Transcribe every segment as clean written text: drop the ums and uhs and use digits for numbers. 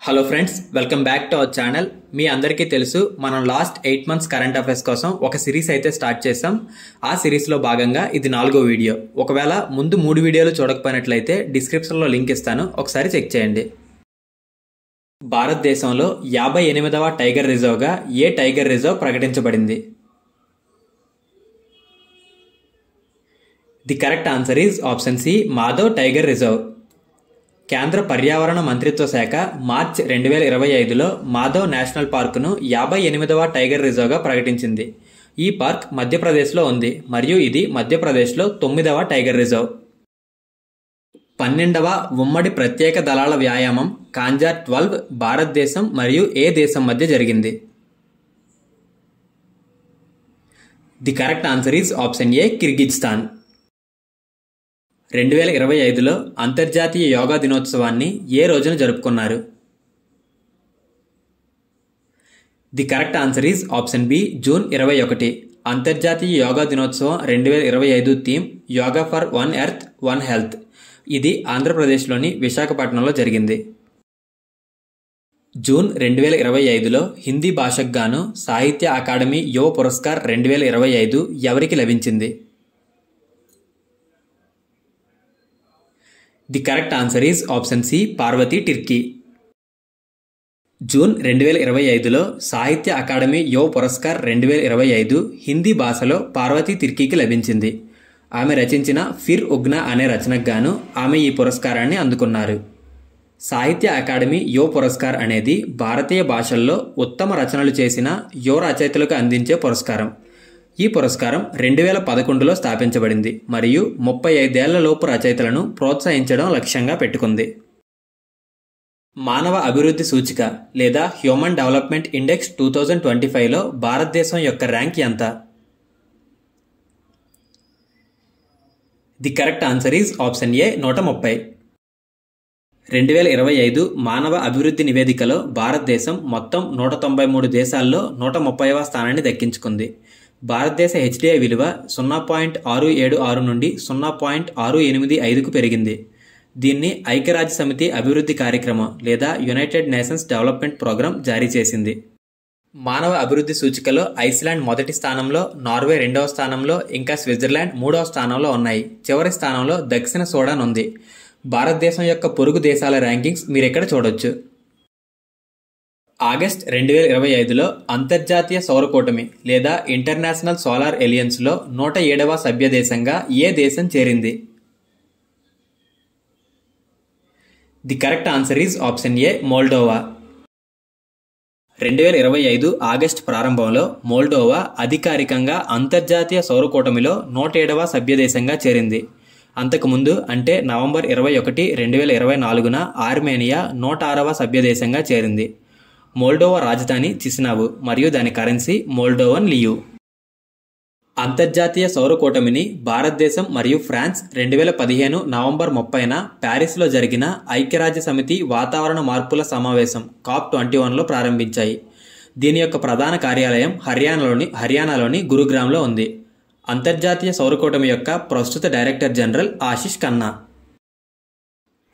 Hello friends, welcome back to our channel. మీ అందరికీ తెలుసు, మనం లాస్ట్ 8 months కరెంట్ అఫైర్స్ కోసం ఒక సిరీస్ అయితే స్టార్ట్ చేసాం. ఆ సిరీస్లో భాగంగా ఇది 4వ వీడియో. ఒకవేళ ముందు 3 వీడియోలు చూడకపోయినట్లయితే డిస్క్రిప్షన్లో లింక్ ఇస్తాను, ఒకసారి చెక్ చేయండి. భారతదేశంలో 58వ టైగర్ రిజర్వ్గా ఏ టైగర్ రిజర్వ్ ప్రకటించబడింది? The correct answer is option C, Madhav tiger reserve. కేంద్ర పర్యావరణ మంత్రిత్వ శాఖ మార్చ్ 2025లో మాధవ్ నేషనల్ పార్కును 58వ టైగర్ రిజర్వ్గా ప్రకటించింది. ఈ పార్క్ మధ్యప్రదేశ్లో ఉంది మరియు ఇది మధ్యప్రదేశ్లో 9వ టైగర్ రిజర్వ్. 12వ ఉమ్మడి ప్రత్యేక దళాల వ్యాయామం కాంజార్ 12 భారతదేశం మరియు ఏ దేశం మధ్య జరిగింది? The correct answer is option A, Kyrgyzstan. 2025లో అంతర్జాతీయ యోగా దినోత్సవాన్ని ఏ రోజున జరుపుకున్నారు? The correct answer is option B, June 21. అంతర్జాతీయ యోగా దినోత్సవం 2025 theme yoga for one earth one health. ఇది ఆంధ్రప్రదేశ్లోని విశాఖపట్నంలో జరిగింది. జూన్ 2025లో హిందీ భాషకు గాను సాహిత్య అకాడమీ యువ పురస్కార్ 2025 ఎవరికి లభించింది? The correct answer is option C, Parvati Tirkey. June 2025లో సాహిత్య అకాడమీ యువ పురస్కార్ 2025 హిందీ భాషలో పార్వతి తిర్కీకి లభించింది. ఆమె రచించిన ఫిర్ ఉగ్నా అనే రచనకు గాను ఆమె ఈ పురస్కారాన్ని అందుకున్నారు. సాహిత్య అకాడమీ యువ పురస్కార్ అనేది భారతీయ భాషల్లో ఉత్తమ రచనలు చేసిన యువ రచయితలకు అందించే పురస్కారం. ఈ పురస్కారం 2011లో స్థాపించబడింది మరియు 35 ఏళ్లలోపు రచయితలను ప్రోత్సహించడం లక్ష్యంగా పెట్టుకుంది. మానవ అభివృద్ధి సూచిక లేదా హ్యూమన్ డెవలప్మెంట్ ఇండెక్స్ 2025లో భారతదేశం యొక్క ర్యాంక్ ఎంత? The correct answer is option ఏ, 130. 2025 మానవ అభివృద్ధి నివేదికలో భారతదేశం మొత్తం 193 దేశాల్లో 130వ స్థానాన్ని దక్కించుకుంది. భారతదేశ హెచ్డిఐ విలువ 0.676 నుండి 0.685కు పెరిగింది. దీన్ని ఐక్యరాజ్య సమితి అభివృద్ధి కార్యక్రమం లేదా యునైటెడ్ నేషన్స్ డెవలప్మెంట్ ప్రోగ్రాం జారీ చేసింది. మానవ అభివృద్ధి సూచికలో ఐస్లాండ్ మొదటి స్థానంలో, నార్వే 2వ స్థానంలో, ఇంకా స్విట్జర్లాండ్ 3వ స్థానంలో ఉన్నాయి. చివరి స్థానంలో దక్షిణ సూడాన్ ఉంది. భారతదేశం యొక్క పొరుగు దేశాల ర్యాంకింగ్స్ మీరెక్కడ చూడొచ్చు. ఆగస్ట్ 2025లో అంతర్జాతీయ సౌర కూటమి లేదా ఇంటర్నేషనల్ సోలార్ ఎలియన్స్లో 107వ సభ్య దేశంగా ఏ దేశం చేరింది? The correct answer is option A, Moldova. 2025 August ప్రారంభంలో మోల్డోవా అధికారికంగా అంతర్జాతీయ సౌర కూటమిలో 107వ సభ్య దేశంగా చేరింది. అంతకుముందు అంటే నవంబర్ 21, 2024న ఆర్మేనియా 106వ సభ్య దేశంగా చేరింది. మోల్డోవా రాజధాని చిసినావు మరియు దాని కరెన్సీ మోల్డోవన్ లియు. అంతర్జాతీయ సౌర కూటమిని భారతదేశం మరియు ఫ్రాన్స్ 2015 నవంబర్ 30న ప్యారిస్లో జరిగిన ఐక్యరాజ్య సమితి వాతావరణ మార్పుల సమావేశం COP21లో ప్రారంభించాయి. దీని యొక్క ప్రధాన కార్యాలయం హర్యానాలోని గురుగ్రామ్లో ఉంది. అంతర్జాతీయ సౌర కూటమి యొక్క ప్రస్తుత director general Ashish Khanna.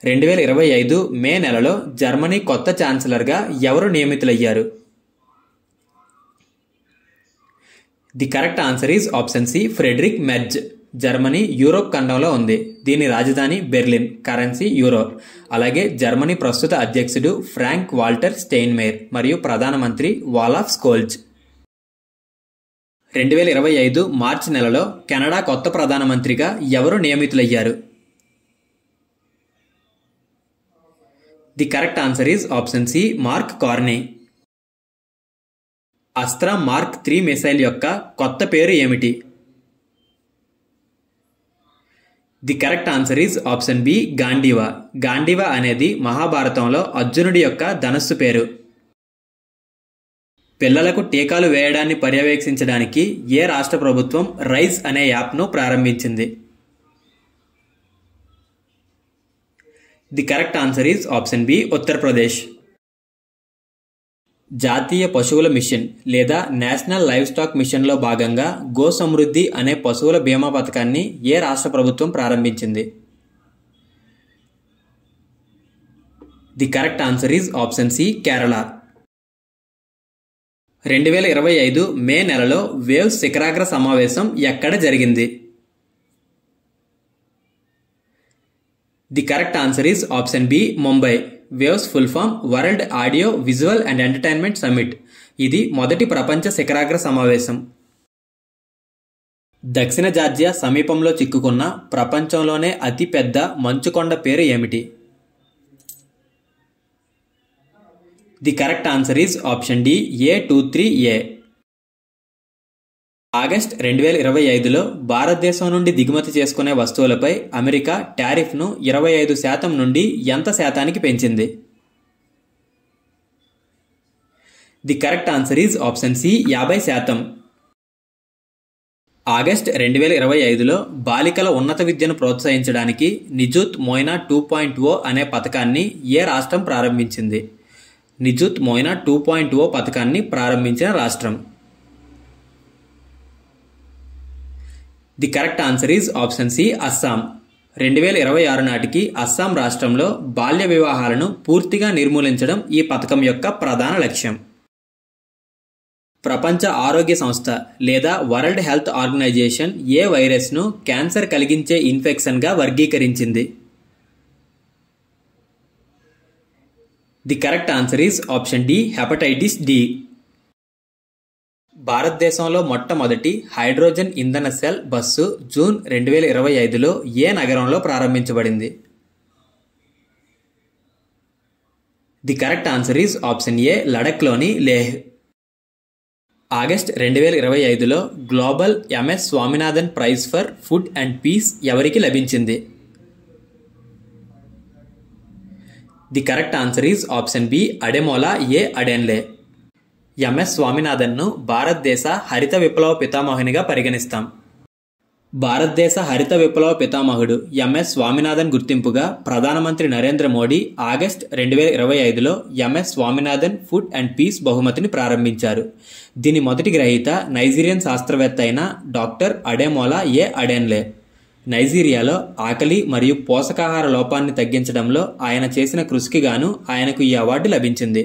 2025 May నెలలో జర్మనీ కొత్త ఛాన్సలర్గా ఎవరు నియమితులయ్యారు? The correct answer is option C, Friedrich Merz. Germany Europe ఖండంలో ఉంది. దీని రాజధాని బెర్లిన్, కరెన్సీ యూరో. అలాగే జర్మనీ ప్రస్తుత అధ్యక్షుడు ఫ్రాంక్ వాల్టర్ స్టెయిన్మేయర్ మరియు ప్రధానమంత్రి వాలాఫ్ స్కోల్జ్. 2025 మార్చి నెలలో కెనడా కొత్త ప్రధానమంత్రిగా ఎవరు నియమితులయ్యారు? The correct answer is option C, Mark Carney. Astra Mark 3 missile యొక్క కొత్త పేరు ఏమిటి? The correct answer is option B, Gandiva. Gandiva అనేది మహాభారతంలో అర్జునుడి యొక్క ధనస్సు పేరు. పిల్లలకు టీకాలు వేయడాన్ని పర్యవేక్షించడానికి ఏ రాష్ట్ర ప్రభుత్వం రైజ్ అనే యాప్ను ప్రారంభించింది? The correct answer is option B, Uttar Pradesh. జాతీయ పశువుల మిషన్ లేదా నేషనల్ లైవ్ స్టాక్ మిషన్లో భాగంగా గో సమృద్ధి అనే పశువుల బీమా పథకాన్ని ఏ రాష్ట్ర ప్రభుత్వం ప్రారంభించింది? The correct answer is option C Kerala. 2025 May నెలలో వేవ్స్ శిఖరాగ్ర సమావేశం ఎక్కడ జరిగింది? The correct answer is option B Mumbai. Waves full form world audio visual and entertainment summit. ఇది మొదటి ప్రపంచ శిఖరాగ్ర సమావేశం. దక్షిణ జార్జియా సమీపంలో చిక్కుకున్న ప్రపంచంలోనే అతిపెద్ద మంచుకొండ పేరు ఏమిటి? The correct answer is option D A23A. August 2025లో భారతదేశం నుండి దిగుమతి చేసుకునే వస్తువులపై అమెరికా టారిఫ్ను 25% నుండి ఎంత శాతానికి పెంచింది? The correct answer is option C 50%. August 2025లో బాలికల ఉన్నత విద్యను ప్రోత్సహించడానికి నిజూత్ మోయినా 2.0 అనే పథకాన్ని ఏ రాష్ట్రం ప్రారంభించింది? నిజూత్ మోయినా 2.0 పథకాన్ని ప్రారంభించిన రాష్ట్రం. The correct answer is option C Assam. 2026 నాటికి అస్సాం రాష్ట్రంలో బాల్య వివాహాలను పూర్తిగా నిర్మూలించడం ఈ పథకం యొక్క ప్రధాన లక్ష్యం. ప్రపంచ ఆరోగ్య సంస్థ లేదా వరల్డ్ హెల్త్ ఆర్గనైజేషన్ ఏ వైరస్ను క్యాన్సర్ కలిగించే ఇన్ఫెక్షన్గా వర్గీకరించింది? The correct answer is option D hepatitis D. భారతదేశంలో మొట్టమొదటి హైడ్రోజన్ ఇంధన సెల్ బస్సు జూన్ 2025లో ఏ నగరంలో ప్రారంభించబడింది? The correct answer is option A లడఖ్లోని లేహ్. ఆగస్ట్ 2025లో global MS Swaminathan prize for food and peace ఎవరికి లభించింది? The correct answer is option B Ademola A Adenle. MS స్వామినాథన్ను భారతదేశ హరిత విప్లవ పితామహునిగా పరిగణిస్తాం. భారతదేశ హరిత విప్లవ పితామహుడు ఎంఎస్ స్వామినాథన్ గుర్తింపుగా ప్రధానమంత్రి నరేంద్ర మోడీ ఆగస్ట్ 2025లో MS Swaminathan food and peace బహుమతిని ప్రారంభించారు. దీని మొదటి గ్రహీత నైజీరియన్ శాస్త్రవేత్త అయిన డాక్టర్ అడెమోలా ఏ అడెన్లే. నైజీరియాలో ఆకలి మరియు పోషకాహార లోపాన్ని తగ్గించడంలో ఆయన చేసిన కృషికి గాను ఆయనకు ఈ అవార్డు లభించింది.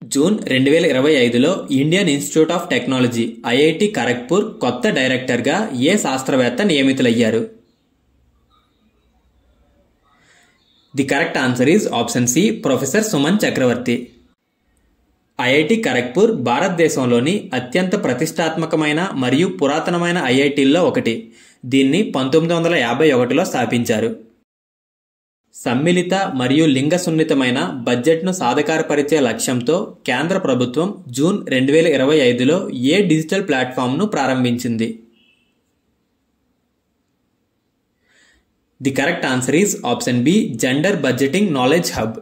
జూన్ 2025లో Indian Institute of Technology IIT Kharagpur కొత్త డైరెక్టర్గా ఏ శాస్త్రవేత్త నియమితులయ్యారు? The correct answer is option C professor Suman Chakraborty. IIT Kharagpur భారతదేశంలోని అత్యంత ప్రతిష్టాత్మకమైన మరియు పురాతనమైన ఐఐటీల్లో ఒకటి. దీన్ని 1951లో స్థాపించారు. సమ్మిళిత మరియు లింగ సున్నితమైన బడ్జెట్ను సాధికారపరిచే లక్ష్యంతో కేంద్ర ప్రభుత్వం జూన్ 2025లో ఏ డిజిటల్ ప్లాట్ఫామ్ను ప్రారంభించింది? The correct answer is option B gender budgeting knowledge hub.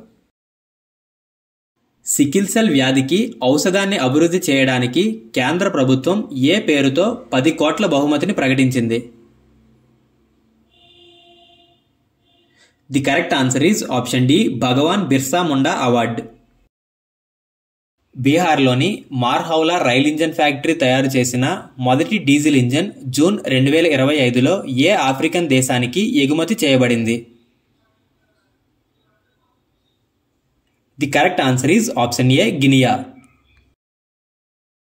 Sickle cell వ్యాధికి ఔషధాన్ని అభివృద్ధి చేయడానికి కేంద్ర ప్రభుత్వం ఏ పేరుతో 10 కోట్ల బహుమతిని ప్రకటించింది? The correct answer is option D Bhagwan Birsa Munda award. బీహార్లోని మార్హౌలా రైల్ ఇంజన్ ఫ్యాక్టరీ తయారు చేసిన మొదటి డీజిల్ ఇంజన్ జూన్ 2025లో ఏ ఆఫ్రికన్ దేశానికి ఎగుమతి చేయబడింది? The correct answer is option A Guinea.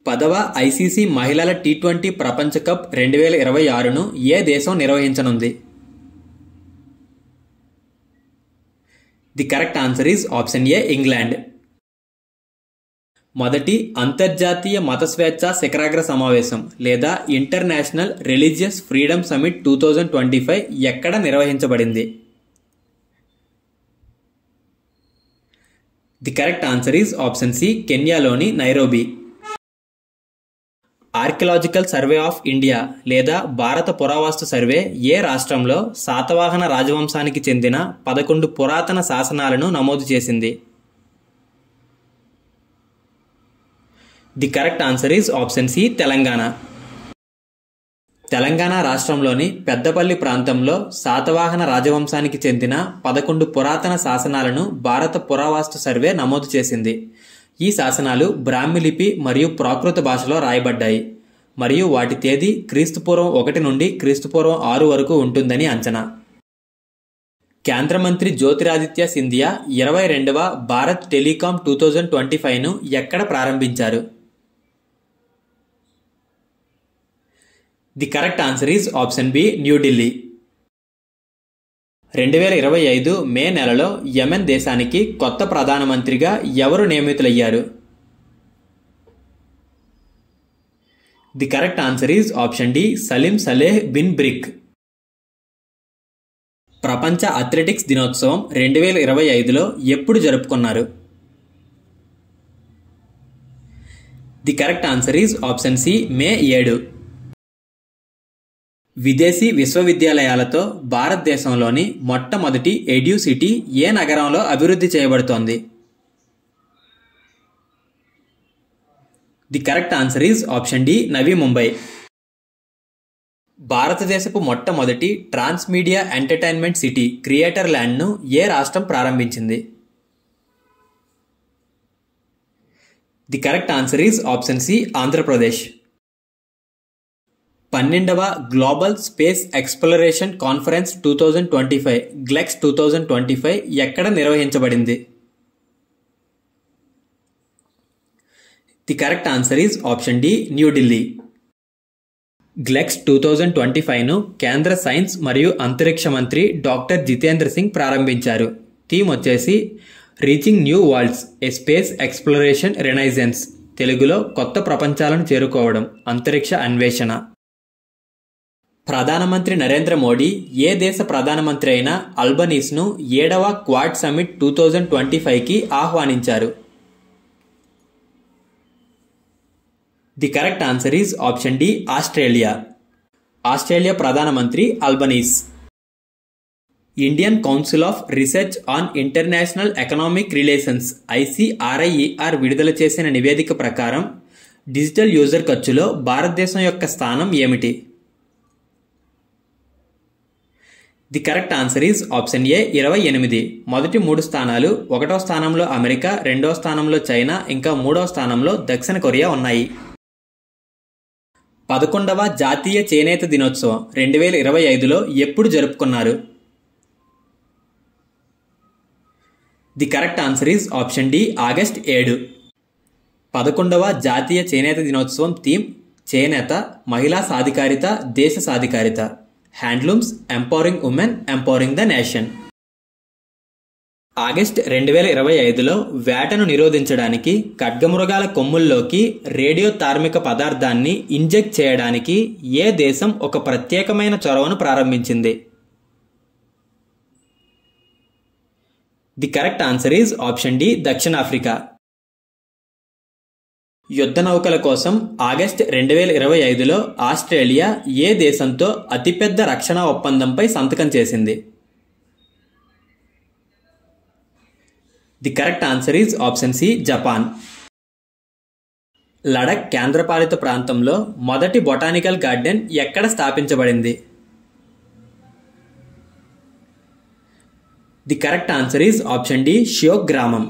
10వ ఐసీసీ మహిళల T20 ప్రపంచ కప్ 2026ను ఏ దేశం నిర్వహించనుంది? The correct answer is option A England. మొదటి అంతర్జాతీయ మత స్వేచ్ఛ శిఖరాగ్ర సమావేశం లేదా ఇంటర్నేషనల్ రిలీజియస్ ఫ్రీడమ్ సమిట్ 2025 ఎక్కడ నిర్వహించబడింది? The correct answer is option C కెన్యాలోని Nairobi. Archaeological survey of India లేదా భారత పురావస్తు సర్వే ఏ రాష్ట్రంలో శాతవాహన రాజవంశానికి చెందిన 11 పురాతన శాసనాలను నమోదు చేసింది? The correct answer is option C Telangana. Telangana రాష్ట్రంలోని పెద్దపల్లి ప్రాంతంలో శాతవాహన రాజవంశానికి చెందిన 11 పురాతన శాసనాలను భారత పురావస్తు సర్వే నమోదు చేసింది. ఈ శాసనాలు బ్రాహ్మి లిపి మరియు ప్రాకృత భాషలో రాయబడ్డాయి మరియు వాటి తేదీ క్రీస్తుపూర్వం 1 నుండి క్రీస్తుపూర్వం 6 వరకు ఉంటుందని అంచనా. కేంద్ర మంత్రి జ్యోతిరాదిత్య సింధియా 22వ భారత్ టెలికాం 2025ను ఎక్కడ ప్రారంభించారు? The correct answer is option B, New Delhi. 2025 May నెలలో యెమెన్ దేశానికి కొత్త ప్రధానమంత్రిగా ఎవరు నియమితులయ్యారు? The correct answer is option D, Salim Saleh bin Breik. ప్రపంచ అథ్లెటిక్స్ దినోత్సవం 2025లో ఎప్పుడు జరుపుకున్నారు? The correct answer is option C, May 7. విదేశీ విశ్వవిద్యాలయాలతో భారతదేశంలోని మొట్టమొదటి ఎడ్యూ సిటీ ఏ నగరంలో అభివృద్ధి చేయబడుతోంది? The correct answer is option D, Navi Mumbai. భారతదేశపు మొట్టమొదటి ట్రాన్స్మీడియా ఎంటర్టైన్మెంట్ సిటీ క్రియేటర్ ల్యాండ్ను ఏ రాష్ట్రం ప్రారంభించింది? The correct answer is option C, Andhra Pradesh. 12వ global space exploration conference 2025 GLEX 2025 ఎక్కడ నిర్వహించబడింది? The correct answer is option D, New Delhi. GLEX 2025ను కేంద్ర సైన్స్ మరియు అంతరిక్ష మంత్రి డాక్టర్ జితేంద్ర సింగ్ ప్రారంభించారు. థీమ్ వచ్చేసి రీచింగ్ న్యూ వరల్డ్స్, ఏ స్పేస్ ఎక్స్ప్లోరేషన్ రెనైజెన్స్. తెలుగులో కొత్త ప్రపంచాలను చేరుకోవడం, అంతరిక్ష అన్వేషణ. ప్రధానమంత్రి నరేంద్ర మోడీ ఏ దేశ ప్రధానమంత్రి అయిన అల్బనీస్ను 7వ క్వాడ్ సమిట్ 2025కి ఆహ్వానించారు? The correct answer is option D, Australia. Australia ప్రధానమంత్రి Albanese. Indian Council of Research on International Economic Relations ICRIER విడుదల చేసిన నివేదిక ప్రకారం డిజిటల్ యూజర్ ఖర్చులో భారతదేశం యొక్క స్థానం ఏమిటి? The correct answer is option ఏ, 28. మొదటి 3 స్థానాలు 1వ స్థానంలో అమెరికా, 2వ స్థానంలో చైనా, ఇంకా 3వ స్థానంలో దక్షిణ కొరియా ఉన్నాయి. 11వ జాతీయ చేనేత దినోత్సవం 2025లో ఎప్పుడు జరుపుకున్నారు? The correct answer is option D, August 7. 11వ జాతీయ చేనేత దినోత్సవం థీమ్ చేనేత, మహిళా సాధికారిత, దేశ సాధికారిత. Handlooms empowering women, empowering the nation. August 2025లో వేటను నిరోధించడానికి ఖడ్గమృగాల కొమ్ముల్లోకి రేడియో తార్మిక పదార్థాన్ని ఇంజెక్ట్ చేయడానికి ఏ దేశం ఒక ప్రత్యేకమైన చొరవను ప్రారంభించింది? The correct answer is option D, దక్షిణాఫ్రికా. యుద్ధ నౌకల కోసం ఆగస్ట్ 2025లో ఆస్ట్రేలియా ఏ దేశంతో అతిపెద్ద రక్షణ ఒప్పందంపై సంతకం చేసింది? The correct answer is option C, Japan. Ladakh కేంద్రపాలిత ప్రాంతంలో మొదటి బొటానికల్ గార్డెన్ ఎక్కడ స్థాపించబడింది? The correct answer is option D, Shyok గ్రామం.